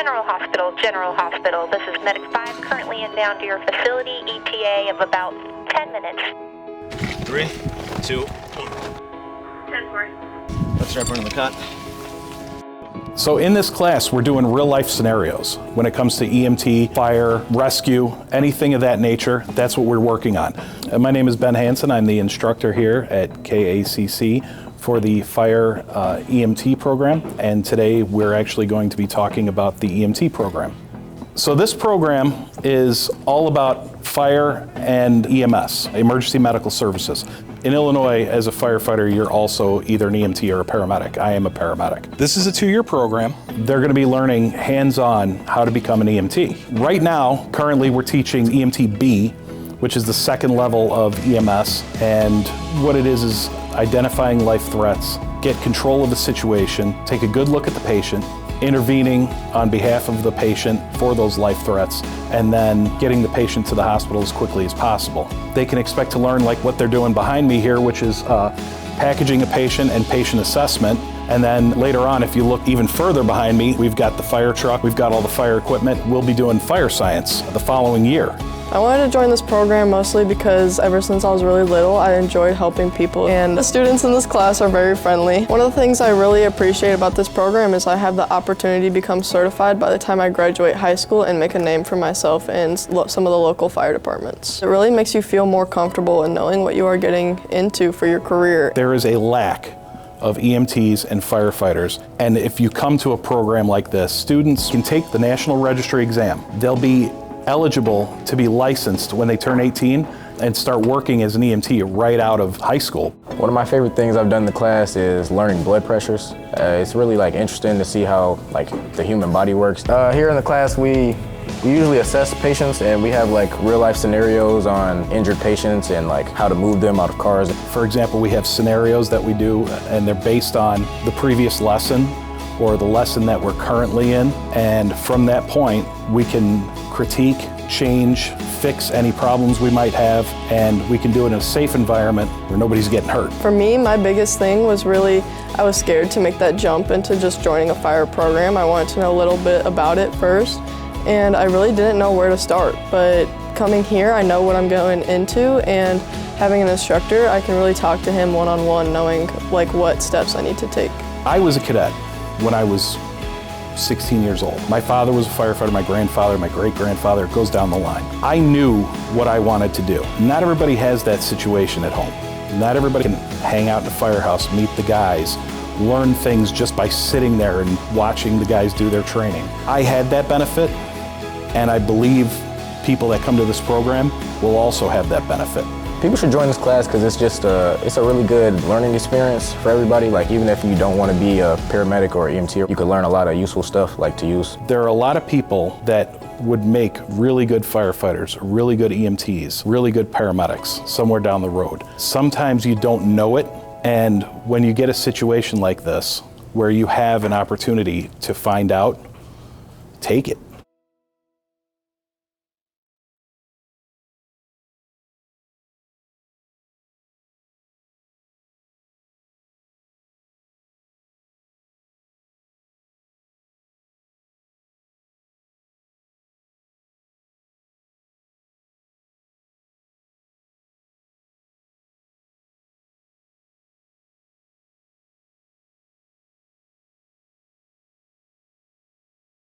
General Hospital. This is Medic 5, currently inbound to your facility, ETA of about 10 minutes. 3, 2, 1. 10-4. Let's strap her in the cot. So in this class, we're doing real life scenarios. When it comes to EMT, fire, rescue, anything of that nature, that's what we're working on. My name is Ben Hansen. I'm the instructor here at KACC for the fire EMT program, and today we're actually going to be talking about the EMT program. So this program is all about fire and EMS, emergency medical services. In Illinois, as a firefighter, you're also either an EMT or a paramedic. I am a paramedic. This is a 2-year program. They're going to be learning hands-on how to become an EMT. Right now, currently we're teaching EMT B, which is the second level of EMS, and what it is identifying life threats, get control of the situation, take a good look at the patient, intervening on behalf of the patient for those life threats, and then getting the patient to the hospital as quickly as possible. They can expect to learn like what they're doing behind me here, which is packaging a patient and patient assessment. And then later on, if you look even further behind me, we've got the fire truck, we've got all the fire equipment. We'll be doing fire science the following year. I wanted to join this program mostly because ever since I was really little, I enjoyed helping people, and the students in this class are very friendly. One of the things I really appreciate about this program is I have the opportunity to become certified by the time I graduate high school and make a name for myself in some of the local fire departments. It really makes you feel more comfortable in knowing what you are getting into for your career. There is a lack of EMTs and firefighters, and if you come to a program like this, students can take the National Registry exam. They'll be eligible to be licensed when they turn 18 and start working as an EMT right out of high school. One of my favorite things I've done in the class is learning blood pressures. It's really interesting to see how the human body works. Here in the class we usually assess patients, and we have real life scenarios on injured patients and how to move them out of cars. For example, we have scenarios that we do, and they're based on the previous lesson or the lesson that we're currently in, and from that point we can critique, change, fix any problems we might have, and we can do it in a safe environment where nobody's getting hurt. For me, my biggest thing was I was scared to make that jump into just joining a fire program. I wanted to know a little bit about it first, and I really didn't know where to start. But coming here, I know what I'm going into, and having an instructor, I can really talk to him one-on-one, knowing what steps I need to take. I was a cadet when I was 16 years old. My father was a firefighter, my grandfather, my great-grandfather, it goes down the line. I knew what I wanted to do. Not everybody has that situation at home. Not everybody can hang out in a firehouse, meet the guys, learn things just by sitting there and watching the guys do their training. I had that benefit, and I believe people that come to this program will also have that benefit. People should join this class because it's a really good learning experience for everybody. Even if you don't want to be a paramedic or EMT, you could learn a lot of useful stuff to use. There are a lot of people that would make really good firefighters, really good EMTs, really good paramedics somewhere down the road. Sometimes you don't know it, and when you get a situation like this where you have an opportunity to find out, take it.